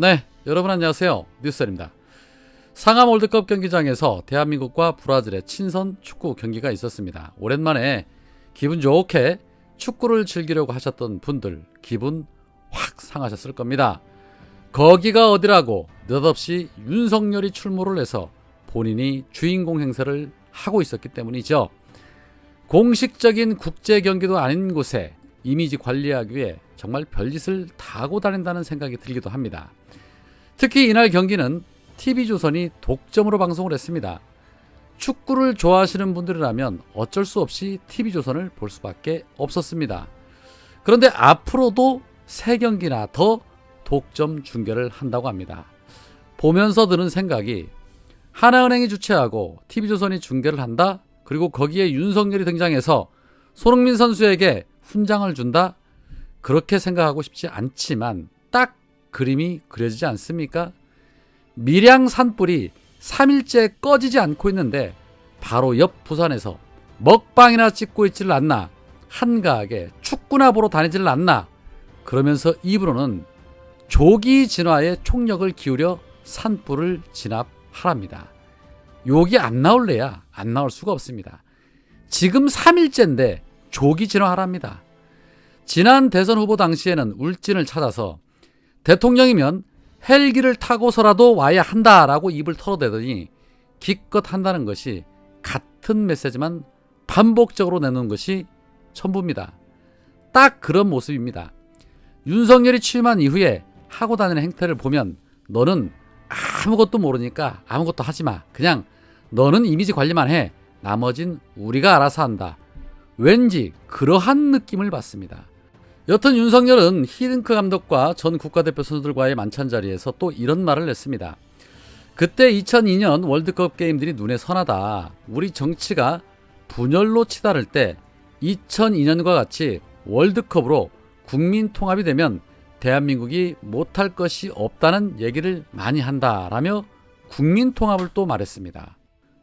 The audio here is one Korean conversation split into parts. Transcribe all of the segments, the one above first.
네, 여러분 안녕하세요. 뉴스입니다. 상암 월드컵 경기장에서 대한민국과 브라질의 친선 축구 경기가 있었습니다. 오랜만에 기분 좋게 축구를 즐기려고 하셨던 분들 기분 확 상하셨을 겁니다. 거기가 어디라고 느닷없이 윤석열이 출몰을 해서 본인이 주인공 행세를 하고 있었기 때문이죠. 공식적인 국제 경기도 아닌 곳에 이미지 관리하기 위해 정말 별짓을 다 하고 다닌다는 생각이 들기도 합니다. 특히 이날 경기는 TV조선이 독점으로 방송을 했습니다. 축구를 좋아하시는 분들이라면 어쩔 수 없이 TV조선을 볼 수밖에 없었습니다. 그런데 앞으로도 3경기나 더 독점 중계를 한다고 합니다. 보면서 드는 생각이 하나은행이 주최하고 TV조선이 중계를 한다? 그리고 거기에 윤석열이 등장해서 손흥민 선수에게 훈장을 준다? 그렇게 생각하고 싶지 않지만 딱 그림이 그려지지 않습니까? 밀양 산불이 3일째 꺼지지 않고 있는데 바로 옆 부산에서 먹방이나 찍고 있지를 않나, 한가하게 축구나 보러 다니지를 않나, 그러면서 입으로는 조기 진화에 총력을 기울여 산불을 진압하랍니다. 욕이 안 나올래야 안 나올 수가 없습니다. 지금 3일째인데 조기 진화하랍니다. 지난 대선 후보 당시에는 울진을 찾아서 대통령이면 헬기를 타고서라도 와야 한다라고 입을 털어대더니 기껏 한다는 것이 같은 메시지만 반복적으로 내놓은 것이 전부입니다. 딱 그런 모습입니다. 윤석열이 취임한 이후에 하고 다니는 행태를 보면 너는 아무것도 모르니까 아무것도 하지 마. 그냥 너는 이미지 관리만 해. 나머진 우리가 알아서 한다. 왠지 그러한 느낌을 받습니다. 여튼 윤석열은 히딩크 감독과 전 국가대표 선수들과의 만찬 자리에서 또 이런 말을 했습니다. 그때 2002년 월드컵 게임들이 눈에 선하다. 우리 정치가 분열로 치달을 때 2002년과 같이 월드컵으로 국민 통합이 되면 대한민국이 못할 것이 없다는 얘기를 많이 한다라며 국민 통합을 또 말했습니다.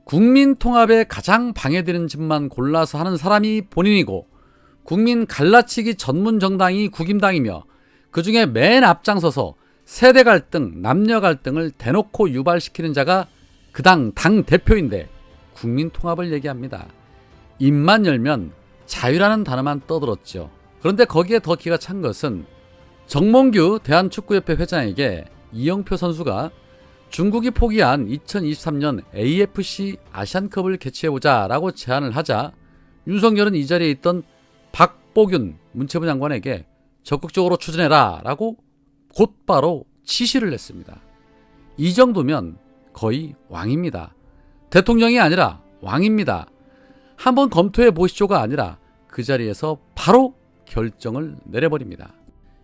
국민 통합에 가장 방해되는 짓만 골라서 하는 사람이 본인이고 국민 갈라치기 전문 정당이 국임당이며 그중에 맨 앞장서서 세대 갈등, 남녀 갈등을 대놓고 유발시키는 자가 그 당 대표인데 국민 통합을 얘기합니다. 입만 열면 자유라는 단어만 떠들었죠. 그런데 거기에 더 기가 찬 것은 정몽규 대한축구협회 회장에게 이영표 선수가 중국이 포기한 2023년 AFC 아시안컵을 개최해보자 라고 제안을 하자 윤석열은 이 자리에 있던 박보균 문체부 장관에게 적극적으로 추진해라 라고 곧바로 지시를 했습니다. 이 정도면 거의 왕입니다. 대통령이 아니라 왕입니다. 한번 검토해 보시죠가 아니라 그 자리에서 바로 결정을 내려버립니다.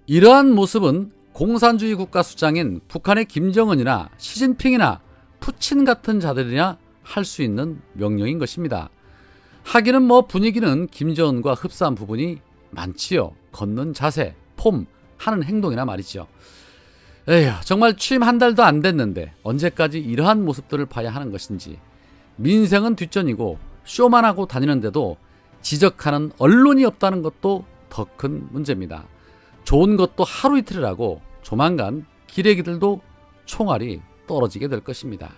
이러한 모습은 공산주의 국가 수장인 북한의 김정은이나 시진핑이나 푸친 같은 자들이나 할 수 있는 명령인 것입니다. 하기는 분위기는 김정은과 흡사한 부분이 많지요. 걷는 자세, 폼, 하는 행동이나 말이죠. 에휴, 정말 취임 한 달도 안 됐는데 언제까지 이러한 모습들을 봐야 하는 것인지. 민생은 뒷전이고 쇼만 하고 다니는데도 지적하는 언론이 없다는 것도 더 큰 문제입니다. 좋은 것도 하루 이틀이라고 조만간 기레기들도 총알이 떨어지게 될 것입니다.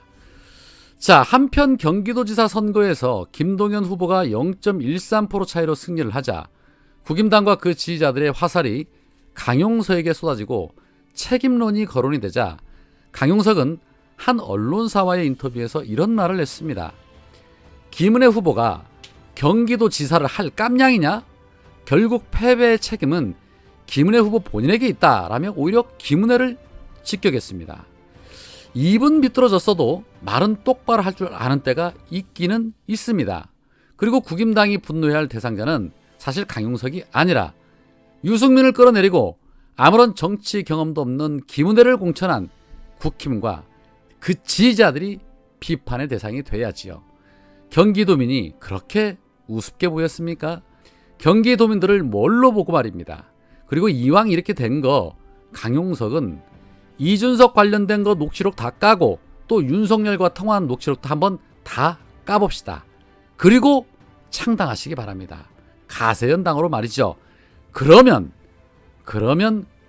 자, 한편 경기도지사 선거에서 김동연 후보가 0.13% 차이로 승리를 하자 국임당과 그 지지자들의 화살이 강용석에게 쏟아지고 책임론이 거론이 되자 강용석은 한 언론사와의 인터뷰에서 이런 말을 했습니다. 김은혜 후보가 경기도지사를 할 깜냥이냐? 결국 패배의 책임은 김은혜 후보 본인에게 있다라며 오히려 김은혜를 직격했습니다. 입은 비뚤어졌어도 말은 똑바로 할 줄 아는 때가 있기는 있습니다. 그리고 국임당이 분노해야 할 대상자는 사실 강용석이 아니라 유승민을 끌어내리고 아무런 정치 경험도 없는 김은혜를 공천한 국힘과 그 지지자들이 비판의 대상이 돼야지요. 경기도민이 그렇게 우습게 보였습니까? 경기도민들을 뭘로 보고 말입니다. 그리고 이왕 이렇게 된 거 강용석은 이준석 관련된 거 녹취록 다 까고 또 윤석열과 통화한 녹취록도 한번 다 까봅시다. 그리고 창당하시기 바랍니다. 가세연당으로 말이죠. 그러면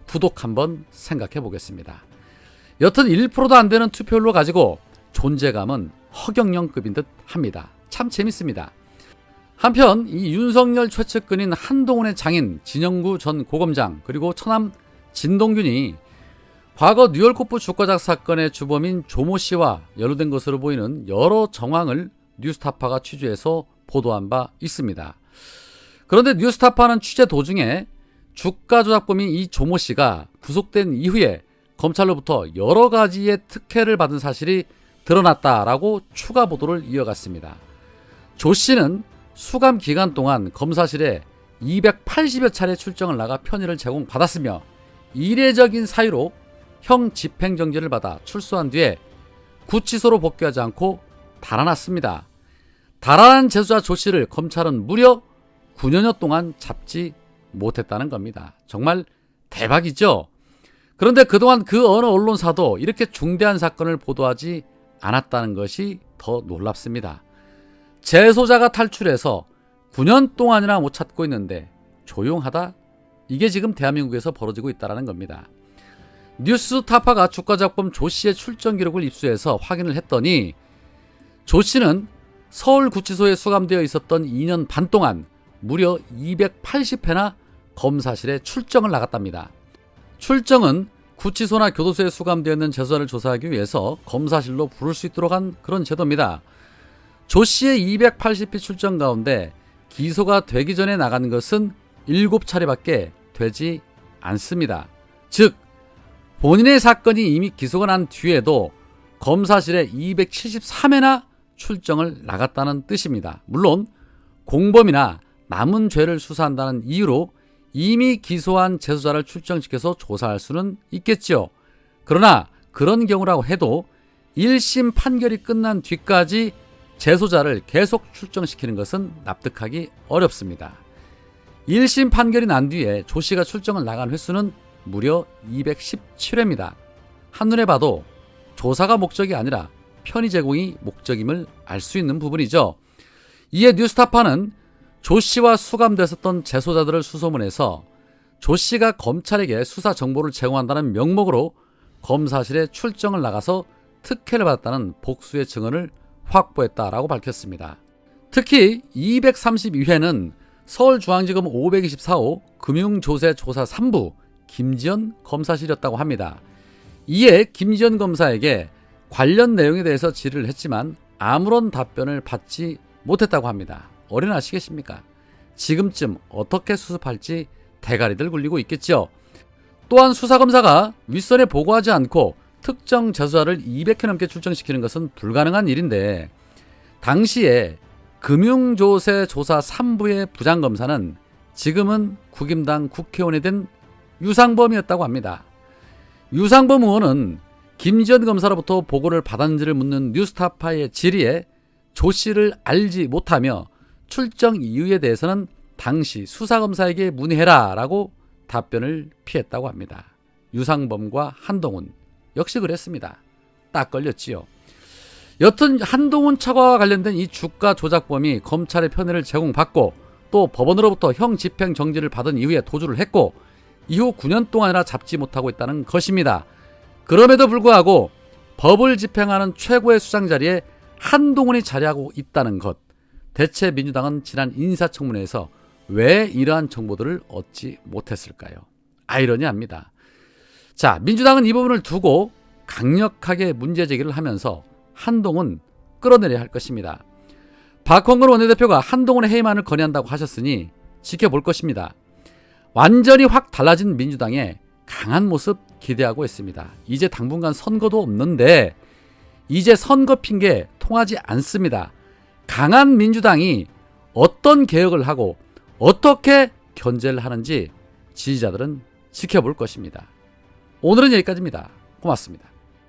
부독 한번 생각해 보겠습니다. 여튼 1%도 안 되는 투표율로 가지고 존재감은 허경영급인 듯 합니다. 참 재밌습니다. 한편 이 윤석열 최측근인 한동훈의 장인 진영구 전 고검장 그리고 처남 진동균이 과거 뉴얼코프 주가작 사건의 주범인 조모 씨와 연루된 것으로 보이는 여러 정황을 뉴스타파가 취재해서 보도한 바 있습니다. 그런데 뉴스타파는 취재 도중에 주가 조작범인 이 조모 씨가 구속된 이후에 검찰로부터 여러 가지의 특혜를 받은 사실이 드러났다라고 추가 보도를 이어갔습니다. 조 씨는 수감 기간 동안 검사실에 280여 차례 출정을 나가 편의를 제공받았으며 이례적인 사유로 형 집행정지를 받아 출소한 뒤에 구치소로 복귀하지 않고 달아났습니다. 달아난 재수자 조 씨를 검찰은 무려 9년여 동안 잡지 못했다는 겁니다. 정말 대박이죠? 그런데 그동안 그 어느 언론사도 이렇게 중대한 사건을 보도하지 않았다는 것이 더 놀랍습니다. 재소자가 탈출해서 9년 동안이나 못 찾고 있는데 조용하다? 이게 지금 대한민국에서 벌어지고 있다는 겁니다. 뉴스타파가 주가작범 조 씨의 출정 기록을 입수해서 확인을 했더니 조 씨는 서울구치소에 수감되어 있었던 2년 반 동안 무려 280회나 검사실에 출정을 나갔답니다. 출정은 구치소나 교도소에 수감되어 있는 재소자를 조사하기 위해서 검사실로 부를 수 있도록 한 그런 제도입니다. 조 씨의 280회 출정 가운데 기소가 되기 전에 나간 것은 7차례밖에 되지 않습니다. 즉 본인의 사건이 이미 기소가 난 뒤에도 검사실에 273회나 출정을 나갔다는 뜻입니다. 물론 공범이나 남은 죄를 수사한다는 이유로 이미 기소한 재소자를 출정시켜서 조사할 수는 있겠죠. 그러나 그런 경우라고 해도 1심 판결이 끝난 뒤까지 재소자를 계속 출정시키는 것은 납득하기 어렵습니다. 1심 판결이 난 뒤에 조 씨가 출정을 나간 횟수는 무려 217회입니다. 한눈에 봐도 조사가 목적이 아니라 편의 제공이 목적임을 알 수 있는 부분이죠. 이에 뉴스타파는 조 씨와 수감됐었던 재소자들을 수소문해서 조 씨가 검찰에게 수사 정보를 제공한다는 명목으로 검사실에 출정을 나가서 특혜를 받았다는 복수의 증언을 확보했다라고 밝혔습니다. 특히 232회는 서울중앙지검 524호 금융조세 조사 3부 김지연 검사실이었다고 합니다. 이에 김지연 검사에게 관련 내용에 대해서 질의를 했지만 아무런 답변을 받지 못했다고 합니다. 어린아시겠습니까? 지금쯤 어떻게 수습할지 대가리들 굴리고 있겠죠. 또한 수사검사가 윗선에 보고하지 않고 특정 재소자를 200회 넘게 출정시키는 것은 불가능한 일인데 당시에 금융조세 조사 3부의 부장검사는 지금은 국임당 국회의원이 된 유상범이었다고 합니다. 유상범 의원은 김지연 검사로부터 보고를 받았는지를 묻는 뉴스타파의 질의에 조 씨를 알지 못하며 출정 이유에 대해서는 당시 수사검사에게 문의해라 라고 답변을 피했다고 합니다. 유상범과 한동훈 역시 그랬습니다. 딱 걸렸지요. 여튼 한동훈 차과와 관련된 이 주가 조작범이 검찰의 편의를 제공받고 또 법원으로부터 형 집행 정지를 받은 이후에 도주를 했고 이후 9년 동안이나 잡지 못하고 있다는 것입니다. 그럼에도 불구하고 법을 집행하는 최고의 수장 자리에 한동훈이 자리하고 있다는 것. 대체 민주당은 지난 인사청문회에서 왜 이러한 정보들을 얻지 못했을까요? 아이러니합니다. 자, 민주당은 이 부분을 두고 강력하게 문제 제기를 하면서 한동훈 끌어내려야 할 것입니다. 박홍근 원내대표가 한동훈의 해임안을 건의한다고 하셨으니 지켜볼 것입니다. 완전히 확 달라진 민주당의 강한 모습 기대하고 있습니다. 이제 당분간 선거도 없는데 이제 선거 핑계 통하지 않습니다. 강한 민주당이 어떤 개혁을 하고 어떻게 견제를 하는지 지지자들은 지켜볼 것입니다. 오늘은 여기까지입니다. 고맙습니다.